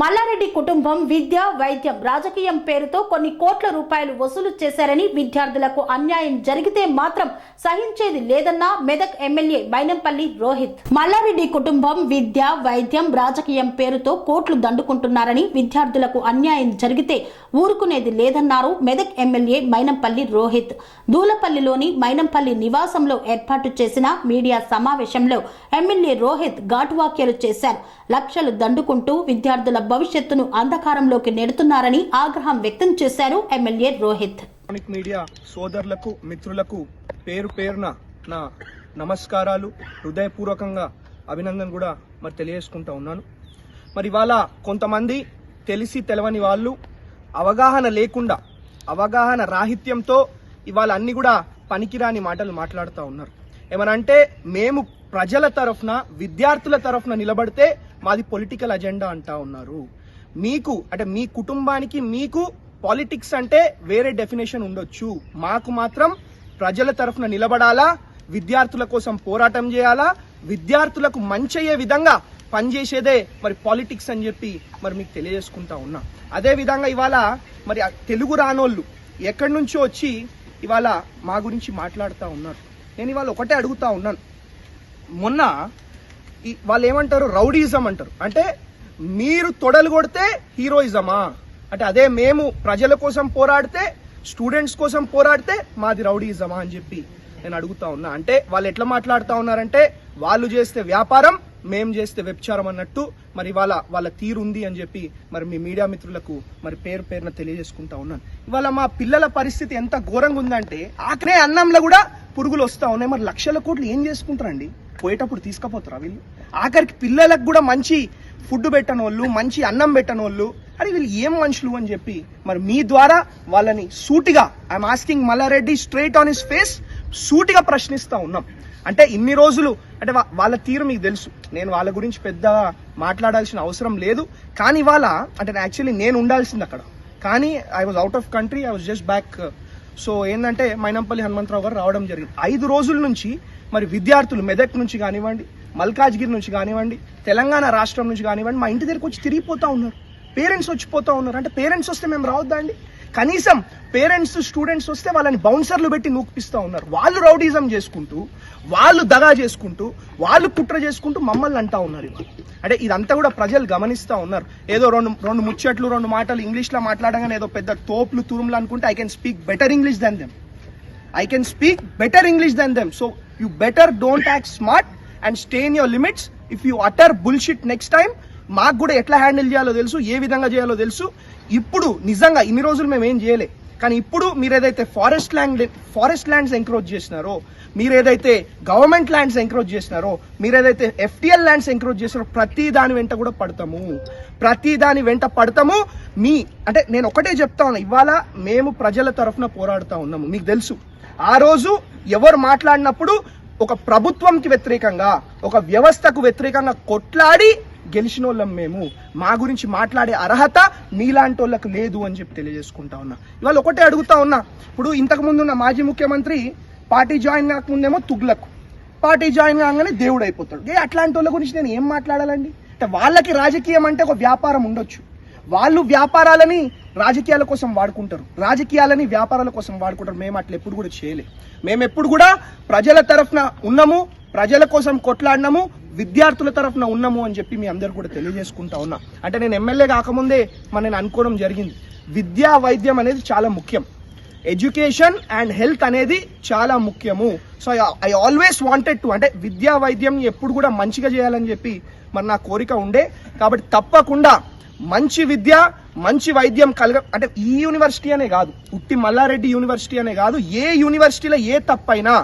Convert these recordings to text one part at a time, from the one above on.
మల్లారెడ్డి కుటుంబం విద్య, వైద్యం, రాజకీయం పేరుతో కొన్ని కోట్ల రూపాయలు వసూలు చేశారని, విద్యార్థులకు అన్యాయం జరిగితే మాత్రం సహించేది లేదన్న మెదక్ ఎమ్మెల్యే మైనంపల్లి రోహిత్. మల్లారెడ్డి కుటుంబం విద్య, వైద్యం, రాజకీయం పేరుతో కోట్లు దండుకుంటున్నారని, విద్యార్థులకు అన్యాయం జరిగితే ఊరుకునేది లేదన్నారు మెదక్ ఎమ్మెల్యే మైనంపల్లి రోహిత్. దూలపల్లిలోని మైనంపల్లి నివాసంలో ఏర్పాటు చేసిన మీడియా సమావేశంలో ఎమ్మెల్యే రోహిత్ ఘాటు వ్యాఖ్యలు చేశారు. లక్షలు దండుకుంటూ విద్యార్థుల భవిష్యత్తును అంధకారంలోకి నెడుతున్నారని ఆగ్రహం వ్యక్తం చేశారు ఎమ్మెల్యే రోహిత్. మీడియా సోదరులకు, మిత్రులకు పేరు పేరున నా నమస్కారాలు, హృదయపూర్వకంగా అభినందన కూడా తెలియజేసుకుంటా ఉన్నాను. మరి ఇవాళ కొంతమంది తెలిసి తెలవని వాళ్ళు అవగాహన లేకుండా, అవగాహన రాహిత్యంతో ఇవాళ అన్ని కూడా పనికిరాని మాటలు మాట్లాడుతూ ఉన్నారు. ఏమనంటే మేము ప్రజల తరఫున, విద్యార్థుల తరఫున నిలబడితే మాది పొలిటికల్ అజెండా అంటా ఉన్నారు. మీకు అంటే మీ కుటుంబానికి మీకు పాలిటిక్స్ అంటే వేరే డెఫినేషన్ ఉండొచ్చు. మాకు మాత్రం ప్రజల తరఫున నిలబడాలా, విద్యార్థుల కోసం పోరాటం చేయాలా, విద్యార్థులకు మంచయ్యే విధంగా పనిచేసేదే మరి పాలిటిక్స్ అని చెప్పి మీకు తెలియజేసుకుంటా ఉన్నా. అదే విధంగా ఇవాళ మరి తెలుగు రానోళ్ళు ఎక్కడి నుంచో వచ్చి ఇవాళ మా గురించి మాట్లాడుతూ ఉన్నారు. నేను ఇవాళ ఒకటే అడుగుతా ఉన్నాను. మొన్న వాళ్ళు ఏమంటారు, రౌడీయిజం అంటారు. అంటే మీరు తొడలు కొడితే హీరోయిజమా? అంటే అదే మేము ప్రజల కోసం పోరాడితే, స్టూడెంట్స్ కోసం పోరాడితే మాది రౌడీయిజమా అని చెప్పి నేను అడుగుతా ఉన్నా. అంటే వాళ్ళు ఎట్లా మాట్లాడుతూ ఉన్నారంటే, వాళ్ళు చేస్తే వ్యాపారం, మేం చేస్తే వ్యభిచారం అన్నట్టు మరి వాళ్ళ తీరు ఉంది అని చెప్పి మీ మీడియా మిత్రులకు పేరు పేరున తెలియజేసుకుంటా ఉన్నాను. ఇవాళ మా పిల్లల పరిస్థితి ఎంత ఘోరంగా ఉందంటే, ఆఖరే అన్నంలో కూడా పురుగులు వస్తా ఉన్నాయి. మరి లక్షల కోట్లు ఏం చేసుకుంటారండి? పోయేటప్పుడు తీసుకుపోతారా వీళ్ళు? ఆఖరికి పిల్లలకు కూడా మంచి ఫుడ్ పెట్టని వాళ్ళు, మంచి అన్నం పెట్టని వాళ్ళు, అని వీళ్ళు ఏం మనుషులు అని చెప్పి మీ ద్వారా వాళ్ళని సూటిగా, I'm asking Malla Reddy straight on his face, సూటిగా ప్రశ్నిస్తా ఉన్నాం. అంటే ఇన్ని రోజులు అంటే వాళ్ళ తీరు మీకు తెలుసు, నేను వాళ్ళ గురించి పెద్దగా మాట్లాడాల్సిన అవసరం లేదు. కానీ వాళ్ళ అంటే యాక్చువల్లీ నేను ఉండాల్సింది అక్కడ, కానీ I was out of country, I was just back. So ఏంటంటే మైనంపల్లి హనుమంతరావు గారు రావడం జరిగింది. 5 రోజుల నుంచి విద్యార్థులు మెదక్ నుంచి కానివ్వండి, మల్కాజ్గిరి నుంచి కానివ్వండి, తెలంగాణ రాష్ట్రం నుంచి కానివ్వండి, మా ఇంటి దగ్గరకు వచ్చి తిరిగిపోతా ఉన్నారు. పేరెంట్స్ వచ్చిపోతా ఉన్నారు. అంటే పేరెంట్స్ వస్తే మేము రావద్దా అండి? కనీసం పేరెంట్స్, స్టూడెంట్స్ వస్తే వాళ్ళని బౌన్సర్లు పెట్టి నూకిపిస్తూ ఉన్నారు. వాళ్ళు రౌడీజం చేసుకుంటూ, వాళ్ళు దగా చేసుకుంటూ, వాళ్ళు కుట్ర చేసుకుంటూ మమ్మల్ని అంటా ఉన్నారు. అంటే ఇదంతా కూడా ప్రజలు గమనిస్తూ ఉన్నారు. ఏదో రెండు ముచ్చట్లు, 2 మాటలు ఇంగ్లీష్లో మాట్లాడగానే ఏదో పెద్ద తోపులు తురుములు అనుకుంటే, I can speak better English than them. I can speak better English than them. So you better don't act smart and stay in your limits. If you utter bullshit next time, మాకు కూడా ఎట్లా handle చేయాలో తెలుసు, ఏ విధంగా చేయాలో తెలుసు. ఇప్పుడు నిజంగా ఇన్ని రోజులు మేము ఏం చేయలే, కానీ ఇప్పుడు మీరు ఏదైతే ఫారెస్ట్ ల్యాండ్స్ ఎంక్రోచ్ చేసినారో, మీరు ఏదైతే గవర్నమెంట్ ల్యాండ్స్ ఎంక్రోచ్ చేసినారో, మీరు ఏదైతే FTL ల్యాండ్స్ ఎంక్రోచ్ చేసినారో, ప్రతి దాని వెంట కూడా పడతాము. అంటే నేను ఒకటే చెప్తా ఉన్నా, ఇవాళ మేము ప్రజల తరఫున పోరాడుతూ ఉన్నాము. మీకు తెలుసు, ఆ రోజు ఎవరు మాట్లాడినప్పుడు ఒక ప్రభుత్వంకి వ్యతిరేకంగా, ఒక వ్యవస్థకు వ్యతిరేకంగా కొట్లాడి గెలిచిన వాళ్ళం మేము. మా గురించి మాట్లాడే అర్హత మీలాంటి వాళ్ళకు లేదు అని చెప్పి తెలియజేసుకుంటా ఉన్నా. ఇవాళ ఒకటే అడుగుతా ఉన్నా. ఇప్పుడు ఇంతకు ముందు ఉన్న మాజీ ముఖ్యమంత్రి పార్టీ జాయిన్ కాకముందేమో తుగ్లకు, పార్టీ జాయిన్ కాగానే దేవుడు అయిపోతాడు. అట్లాంటి వాళ్ళ గురించి నేను ఏం మాట్లాడాలండి? అంటే వాళ్ళకి రాజకీయం అంటే ఒక వ్యాపారం ఉండొచ్చు. వాళ్ళు వ్యాపారాలని రాజకీయాల కోసం వాడుకుంటారు, రాజకీయాలని వ్యాపారాల కోసం వాడుకుంటారు. మేము అట్లా ఎప్పుడు కూడా చేయలేదు. మేము ఎప్పుడు కూడా ప్రజల తరఫున ఉన్నాము, ప్రజల కోసం కొట్లాడినాము, విద్యార్థుల తరఫున ఉన్నాము అని చెప్పి మీ అందరు కూడా తెలియజేసుకుంటా ఉన్నా. అంటే నేను ఎమ్మెల్యే కాకముందే నేను అనుకోవడం జరిగింది, విద్యా, వైద్యం అనేది చాలా ముఖ్యం. ఎడ్యుకేషన్ అండ్ హెల్త్ అనేది చాలా ముఖ్యము. So I always wanted to, అంటే విద్యా, వైద్యం ఎప్పుడు కూడా మంచిగా చేయాలని చెప్పి నా కోరిక ఉండే. కాబట్టి తప్పకుండా మంచి విద్య, మంచి వైద్యం అంటే ఈ యూనివర్సిటీ అనే కాదు, ఉట్టి మల్లారెడ్డి యూనివర్సిటీ అనే కాదు, ఏ యూనివర్సిటీలో ఏ తప్పైనా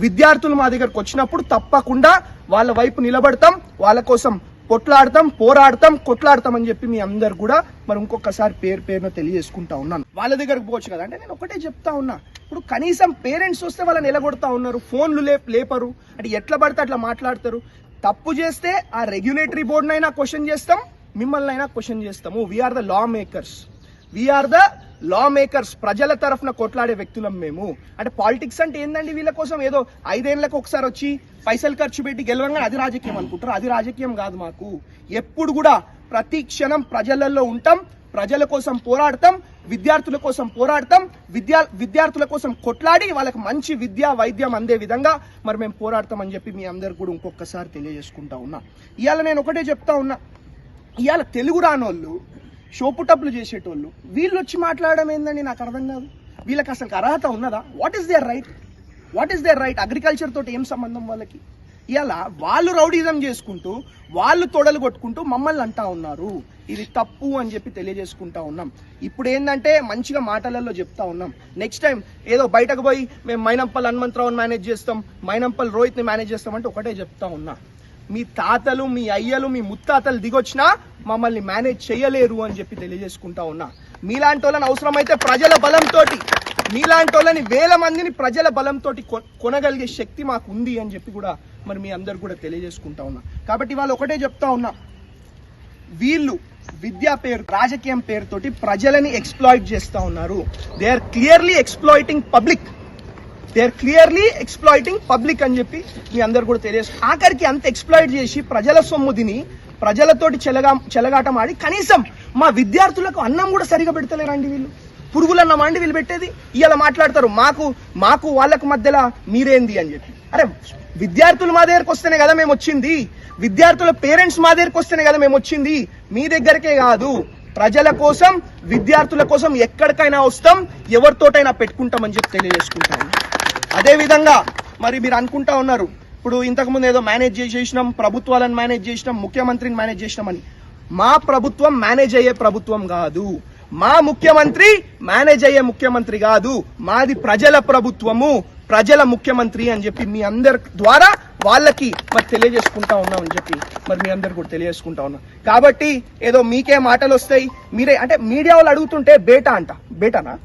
విద్యార్థులు మా దగ్గరకు వచ్చినప్పుడు తప్పకుండా వాళ్ళ వైపు నిలబడతాం, వాళ్ళ కోసం కొట్లాడతాం అని చెప్పి మీ అందరు కూడా ఇంకొకసారి పేరున తెలియజేసుకుంటా ఉన్నాను. వాళ్ళ దగ్గరకు పోవచ్చు కదా. అంటే నేను ఒకటే చెప్తా ఉన్నా, ఇప్పుడు కనీసం పేరెంట్స్ వస్తే వాళ్ళని నిలగొడతా ఉన్నారు, ఫోన్లు లేపరు, అంటే ఎట్లా పడితే అట్లా మాట్లాడతారు. తప్పు చేస్తే ఆ రెగ్యులేటరీ బోర్డునైనా క్వశ్చన్ చేస్తాం, మిమ్మల్ని అయినా క్వశ్చన్ చేస్తాము. We're the lawmakers. We're the lawmakers, ప్రజల తరఫున కొట్లాడే వ్యక్తులం మేము. అంటే పాలిటిక్స్ అంటే ఏందండి, వీళ్ళ కోసం ఏదో 5 ఏళ్లకు ఒకసారి వచ్చి పైసలు ఖర్చు పెట్టి గెలవంగా అది రాజకీయం అనుకుంటారు. అది రాజకీయం కాదు. మాకు ఎప్పుడు కూడా ప్రతి క్షణం ప్రజలలో ఉంటాం, ప్రజల కోసం పోరాడతాం, విద్యార్థుల కోసం పోరాడతాం, విద్యార్థుల కోసం కొట్లాడి వాళ్ళకి మంచి విద్య వైద్యం అందే విధంగా మరి మేము పోరాడతామని చెప్పి మీ అందరు కూడా ఇంకొకసారి తెలియజేసుకుంటా ఉన్నా. ఇవాళ నేను ఒకటే చెప్తా ఉన్నా, ఇవాళ తెలుగు రానోళ్ళు, షోపుటప్లు చేసేటోళ్ళు వీళ్ళు వచ్చి మాట్లాడడం ఏందని నాకు అర్థం కాదు. వీళ్ళకి అసలు అర్హత ఉన్నదా? What is their right? What is their right? Agriculture తోటి ఏం సంబంధం వాళ్ళకి? ఇలా వాళ్ళు రౌడీజం చేసుకుంటూ వాళ్ళు తొడలు కొట్టుకుంటూ మమ్మల్ని అంటా ఉన్నారు. ఇది తప్పు అని చెప్పి తెలియజేసుకుంటా ఉన్నాం. ఇప్పుడు ఏంటంటే మంచిగా మాటలలో చెప్తా ఉన్నాం. నెక్స్ట్ టైం ఏదో బయటకు పోయి మేము మైనంపల్లి హనుమంతరావుని మేనేజ్ చేస్తాం, మైనంపల్లి రోహిత్ని మేనేజ్ చేస్తాం అంటే ఒకటే చెప్తా ఉన్నా, మీ తాతలు, మీ అయ్యలు, మీ ముత్తాతలు దిగొచ్చినా మమ్మల్ని మేనేజ్ చేయలేరు అని చెప్పి తెలియజేసుకుంటా ఉన్నా. మీలాంటి వాళ్ళని అవసరమైతే ప్రజల బలంతో, మీలాంటి వాళ్ళని 1000 మందిని ప్రజల బలంతో కొనగలిగే శక్తి మాకు ఉంది అని చెప్పి కూడా మరి మీ అందరు కూడా తెలియజేసుకుంటా ఉన్నా. కాబట్టి వాళ్ళు ఒకటే చెప్తా ఉన్నా, వీళ్ళు విద్యా పేరు, రాజకీయం పేరుతోటి ప్రజలని ఎక్స్ప్లాయిట్ చేస్తా ఉన్నారు. They are clearly exploiting public అని చెప్పి మీ అందరు కూడా తెలియజేసు. ఆఖరికి అంత ఎక్స్ప్లాయిట్ చేసి ప్రజల సొమ్ము తిని ప్రజలతోటి చెలగాటం ఆడి కనీసం మా విద్యార్థులకు అన్నం కూడా సరిగా పెడతలేరండి వీళ్ళు. పురుగులన్నం అండి వీళ్ళు పెట్టేది. ఇలా మాట్లాడతారు మాకు వాళ్ళకు మధ్యలో మీరేంది అని చెప్పి. అరే విద్యార్థులు మా దగ్గరకు వస్తేనే కదా మేము వచ్చింది, విద్యార్థుల పేరెంట్స్ మా దగ్గరకు వస్తేనే కదా మేము వచ్చింది. మీ దగ్గరకే కాదు, ప్రజల కోసం, విద్యార్థుల కోసం ఎక్కడికైనా వస్తాం, ఎవరితోటైనా పెట్టుకుంటామని చెప్పి తెలియజేసుకుంటాం. అదే విధంగా మరి మీరు అనుకుంటా ఉన్నారు, ఇప్పుడు ఇంతకుముందు ఏదో మేనేజ్ చేసినాం, ప్రభుత్వాలను మేనేజ్ చేసినాం, ముఖ్యమంత్రిని మేనేజ్ చేసినామని. మా ప్రభుత్వం మేనేజ్ అయ్యే ప్రభుత్వం కాదు, మా ముఖ్యమంత్రి మేనేజ్ అయ్యే ముఖ్యమంత్రి కాదు, మాది ప్రజల ప్రభుత్వము, ప్రజల ముఖ్యమంత్రి అని చెప్పి మీ అందరి ద్వారా వాళ్ళకి మరి తెలియజేసుకుంటా ఉన్నామని చెప్పి మరి మీ అందరు కూడా తెలియజేసుకుంటా ఉన్నాం. కాబట్టి ఏదో మీకే మాటలు వస్తాయి, మీరే అంటే మీడియా వాళ్ళు అడుగుతుంటే బేటానా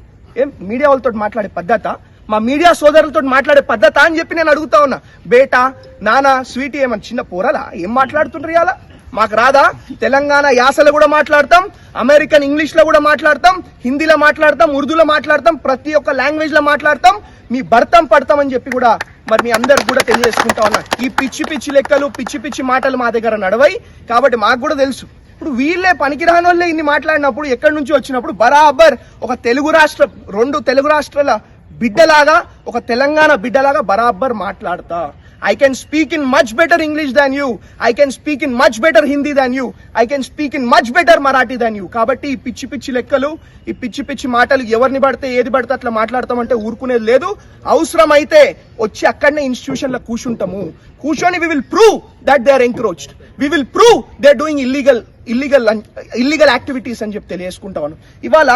ఏం మీడియా వాళ్ళతో మాట్లాడే పద్ధత, మా మీడియా సోదరులతో మాట్లాడే పద్ధత అని చెప్పి నేను అడుగుతా ఉన్నా. బేటా, నానా, స్వీటీ ఏమన్నా చిన్న పోరలా? ఏం మాట్లాడుతుంటారు ఇలా? మాకు రాదా? తెలంగాణ యాసలో కూడా మాట్లాడతాం, అమెరికన్ ఇంగ్లీష్ లో కూడా మాట్లాడతాం, హిందీలో మాట్లాడతాం, ఉర్దూలో మాట్లాడతాం, ప్రతి ఒక్క లాంగ్వేజ్ లో మాట్లాడతాం. మీ భర్తం పడతామని చెప్పి కూడా మరి మీ అందరు కూడా తెలియజేసుకుంటా ఉన్నా. ఈ పిచ్చి లెక్కలు, పిచ్చి మాటలు మా దగ్గర నడవై. కాబట్టి మాకు కూడా తెలుసు, ఇప్పుడు వీళ్ళే పనికిరాని వాళ్ళే ఇన్ని మాట్లాడినప్పుడు, ఎక్కడి నుంచి వచ్చినప్పుడు బరాబర్ ఒక 2 తెలుగు రాష్ట్రాల బిడ్డలాగా, ఒక తెలంగాణ బిడ్డలాగా బరాబర్ మాట్లాడతా. I can speak in much better English than you. I can speak in much better Hindi than you. I can speak in much better Marathi than you. కాబట్టి ఈ పిచ్చి లెక్కలు, ఈ పిచ్చి మాటలు ఎవరిని పడితే ఏది పడితే అట్లా మాట్లాడతామంటే ఊరుకునేది లేదు. అవసరమైతే వచ్చి అక్కడనే ఇన్స్టిట్యూషన్ లో కూర్చొని we will prove that they are encroached. We will prove they are doing illegal activities అని చెప్పి తెలియజేసుకుంటాను. ఇవాళ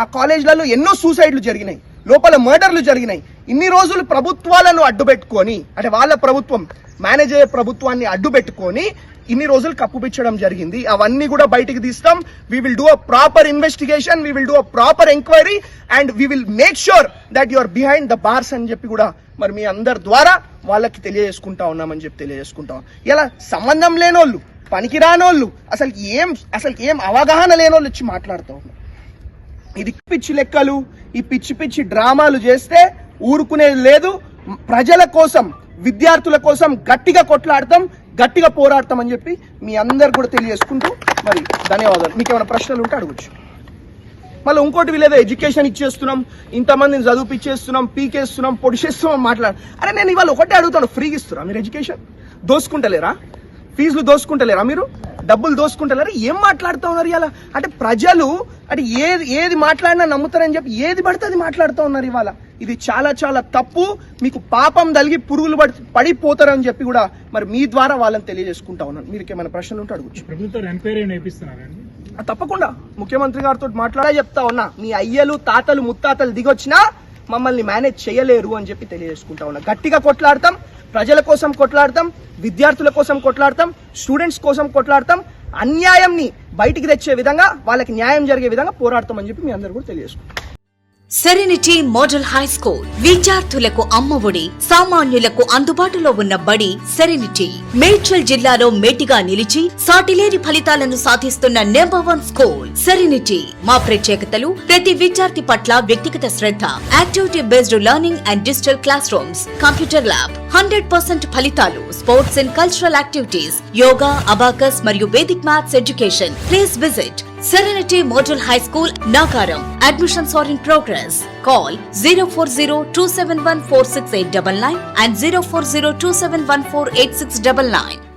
ఆ కాలేజ్లలో ఎన్నో సూసైడ్లు జరిగినాయి, లోపల మర్డర్లు జరిగినాయి. ఇన్ని రోజులు ప్రభుత్వాలను అడ్డుపెట్టుకొని, అంటే వాళ్ళ ప్రభుత్వం మేనేజ్ అయ్యే ప్రభుత్వాన్ని అడ్డుపెట్టుకొని ఇన్ని రోజులు కప్పుపిచ్చడం జరిగింది. అవన్నీ కూడా బయటికి తీస్తాం. We will do a proper investigation, we will do a proper enquiry and we will make sure that you are behind the bars అని చెప్పి కూడా మరి మీ అందరి ద్వారా వాళ్ళకి తెలియజేసుకుంటా ఉన్నామని చెప్పి తెలియజేసుకుంటాం. ఇలా సంబంధం లేనోళ్ళు, పనికిరానోళ్ళు, అసలు ఏం అవగాహన లేనోళ్ళు వచ్చి మాట్లాడుతూ ఉన్నారు. ఇది పిచ్చి లెక్కలు, ఈ పిచ్చి డ్రామాలు చేస్తే ఊరుకునేది లేదు. ప్రజల కోసం, విద్యార్థుల కోసం గట్టిగా కొట్లాడతాం, గట్టిగా పోరాడతాం అని చెప్పి మీ అందరు కూడా తెలియజేసుకుంటూ మరి ధన్యవాదాలు. మీకు ఏమైనా ప్రశ్నలు ఉంటే అడగచ్చు. మళ్ళీ ఇంకోటి వీళ్ళేదో ఎడ్యుకేషన్ ఇచ్చేస్తున్నాం, ఇంతమందిని చదివిపిచ్చేస్తున్నాం, పీకేస్తున్నాం, పొడిచేస్తున్నాం మాట్లాడు. అరే నేను ఇవాళ ఒకటే అడుగుతాను, ఫ్రీగా ఇస్తురా మీరు ఎడ్యుకేషన్? దోసుకుంటలేరా? ఫీజులు దోసుకుంటలేరా? మీరు డబ్బులు దోసుకుంటలేరా? ఏం మాట్లాడుతూ ఉన్నారు ఇవాళ? అంటే ప్రజలు అంటే ఏది మాట్లాడినా నమ్ముతారని చెప్పి ఏది పడితే అది మాట్లాడుతూ ఉన్నారు ఇవాళ. ఇది చాలా తప్పు. మీకు పాపం తలిగి పురుగులు పడిపోతారని చెప్పి కూడా మరి మీ ద్వారా వాళ్ళని తెలియజేసుకుంటా ఉన్నాను. మీరు ఏమైనా ప్రశ్నలు ఉంటే అడగచ్చు. తప్పకుండా ముఖ్యమంత్రి గారితో మాట్లాడే చెప్తా ఉన్నా, మీ అయ్యలు, తాతలు, ముత్తాతలు దిగొచ్చినా మమ్మల్ని మేనేజ్ చేయలేరు అని చెప్పి తెలియజేసుకుంటా ఉన్నా. గట్టిగా కొట్లాడతాం, ప్రజల కోసం కొట్లాడతాం, విద్యార్థుల కోసం కొట్లాడతాం, స్టూడెంట్స్ కోసం కొట్లాడతాం. అన్యాయంని బయటికి తెచ్చే విధంగా, వాళ్ళకి న్యాయం జరిగే విధంగా పోరాడతామని చెప్పి మీ అందరూ కూడా తెలియజేసుకుంటాం. సెరెనిటీ మోడల్ హై స్కూల్ విద్యార్థులకు అమ్మఒడి, సామాన్యులకు అందుబాటులో ఉన్న బడి సెరెనిటీ. మేడ్చల్ జిల్లాలో మేటిగా నిలిచి సాటిలేని ఫలితాలను సాధిస్తున్న #1 స్కూల్ సెరెనిటీ. మా ప్రత్యేకతలు ప్రతి విద్యార్థి పట్ల వ్యక్తిగత శ్రద్ధ, activity based learning and digital classrooms, computer lab, 100% ఫలితాలు, sports and cultural activities, yoga, abacus మరియు Vedic maths education. Please visit Serenity Model High School, Nagaram. Admissions are in progress. Call 040-271-46899 and 040-271-48699.